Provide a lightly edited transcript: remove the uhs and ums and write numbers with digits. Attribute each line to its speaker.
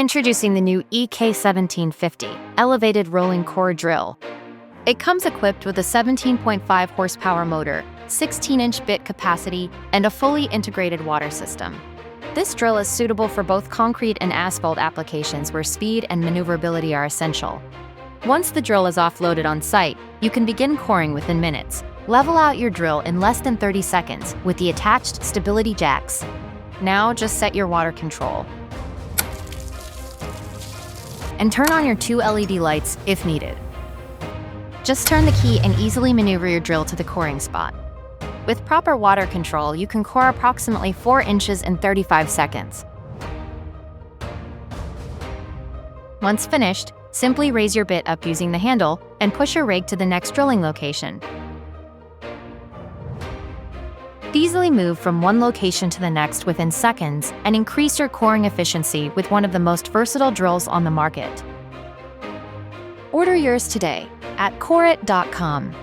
Speaker 1: Introducing the new EK-1750 elevated rolling core drill. It comes equipped with a 17.5 horsepower motor, 16-inch bit capacity, and a fully integrated water system. This drill is suitable for both concrete and asphalt applications where speed and maneuverability are essential. Once the drill is offloaded on site, you can begin coring within minutes. Level out your drill in less than 30 seconds with the attached stability jacks. Now just set your water control and turn on your 2 LED lights if needed. Just turn the key and easily maneuver your drill to the coring spot. With proper water control, you can core approximately 4 inches in 35 seconds. Once finished, simply raise your bit up using the handle and push your rig to the next drilling location. Easily move from one location to the next within seconds and increase your coring efficiency with one of the most versatile drills on the market. Order yours today at KOR-IT.com.